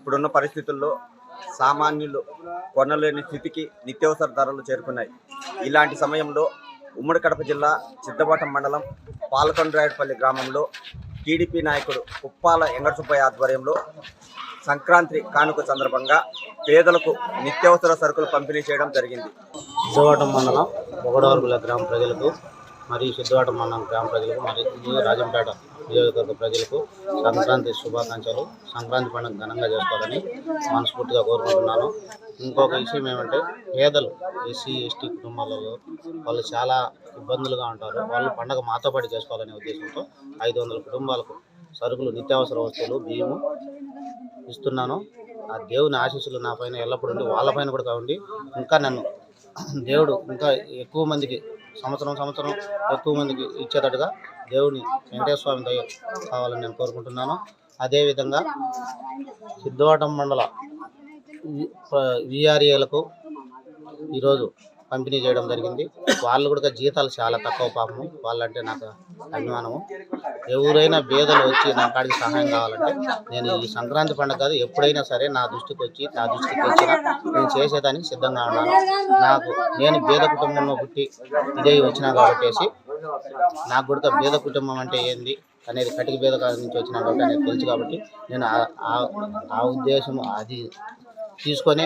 ఇప్పుడున్న పరిస్థితుల్లో సామాన్యులు కొనలేని స్థితికి నిత్యావసర ధరలు చేరుకున్నాయి. ఇలాంటి సమయంలో ఉమ్మడి కడప జిల్లా సిద్ధవటం మండలం పాలకొండరాయుడుపల్లి గ్రామంలో టీడీపీ నాయకుడు కుప్పాల వెంకటసుబ్బయ్య ఆధ్వర్యంలో సంక్రాంతి కానుక సందర్భంగా పేదలకు నిత్యావసర సరుకులు పంపిణీ చేయడం జరిగింది. సిద్ధవటం మండలం బొగడవరపల్లి గ్రామ ప్రజలకు మరియు సిద్ధవటం మండలం గ్రామ ప్రజలకు మరియు రాజంపేట నియోజకవర్గ ప్రజలకు సంక్రాంతి శుభాకాంక్షలు. సంక్రాంతి పండుగ ఘనంగా చేసుకోవాలని మనస్ఫూర్తిగా కోరుకుంటున్నాను. ఇంకొక విషయం ఏమంటే, పేదలు ఎస్సీ ఎస్టీ కుటుంబాలలో వాళ్ళు చాలా ఇబ్బందులుగా ఉంటారు. వాళ్ళు పండుగ మాతో పాటు చేసుకోవాలనే ఉద్దేశంతో 500 కుటుంబాలకు సరుకులు, నిత్యావసర వస్తువులు, బియ్యము ఇస్తున్నాను. ఆ దేవుని ఆశీస్సులు నా పైన ఎల్లప్పుడూ ఉండి వాళ్ళపైన కూడా ఉండి ఇంకా నన్ను దేవుడు ఇంకా ఎక్కువ మందికి సంవత్సరం ఎక్కువ మందికి ఇచ్చేటట్టుగా దేవుని వెంకటేశ్వర స్వామి దయ కావాలని నేను కోరుకుంటున్నాను. అదేవిధంగా సిద్ధవటం మండల విఆర్ఏలకు ఈరోజు పంపిణీ చేయడం జరిగింది. వాళ్ళు కూడా జీతాలు చాలా తక్కువ పాపము. వాళ్ళంటే నాకు అభిమానము. ఎవరైనా పేదలు వచ్చి నా కాడికి సహాయం కావాలంటే నేను ఈ సంక్రాంతి పండుగ కాదు, ఎప్పుడైనా సరే నా దృష్టికి వచ్చినా నేను చేసేదానికి సిద్ధంగా ఉన్నాను. నేను పేద కుటుంబంలో పుట్టి ఇదే వచ్చినా కాబట్టి నాకు కూడా పేద కుటుంబం అంటే ఏంది అనేది కటిక పేద నుంచి వచ్చినా కాబట్టి అనేది తెలుసు. కాబట్టి నేను ఆ ఉద్దేశం అది తీసుకొని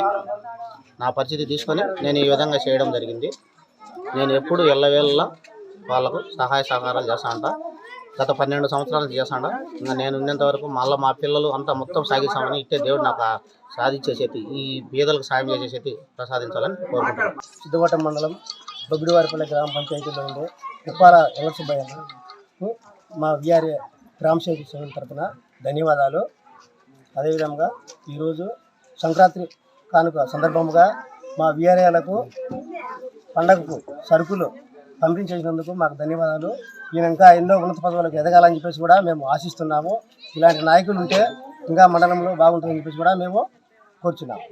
నా పరిస్థితి తీసుకొని నేను ఈ విధంగా చేయడం జరిగింది. నేను ఎప్పుడు ఎల్లవేళ వాళ్ళకు సహాయ సహకారాలు చేస్తా ఉంటా. గత 12 సంవత్సరాలు చేస్తాను. ఇంకా నేను ఉన్నంత వరకు మళ్ళీ మా పిల్లలు అంతా మొత్తం సాగిస్తామని ఇట్టే దేవుడు నాకు సాధించే శక్తి, ఈ పేదలకు సాయం చేసే శక్తి ప్రసాదించాలని కోరుకుంటున్నాను. సిద్ధవటం మండలం బొగ్గుడివారిపల్లి గ్రామ పంచాయతీలో ఉండే కుప్పాల వెంకటసుబ్బయ్యకు మా విఆర్ఏ గ్రామ సేవకుల తరఫున ధన్యవాదాలు. అదేవిధంగా ఈరోజు సంక్రాంతి కానుక సందర్భంగా మా విఆర్ఏలకు పండగకు సరుకులు పంపిణీ చేసినందుకు మాకు ధన్యవాదాలు. ఈయన ఇంకా ఎన్నో ఉన్నత పదవులకు ఎదగాలని చెప్పేసి కూడా మేము ఆశిస్తున్నాము. ఇలాంటి నాయకులు ఉంటే ఇంకా మండలంలో బాగుంటుందని చెప్పేసి కూడా మేము కోరుచున్నాము.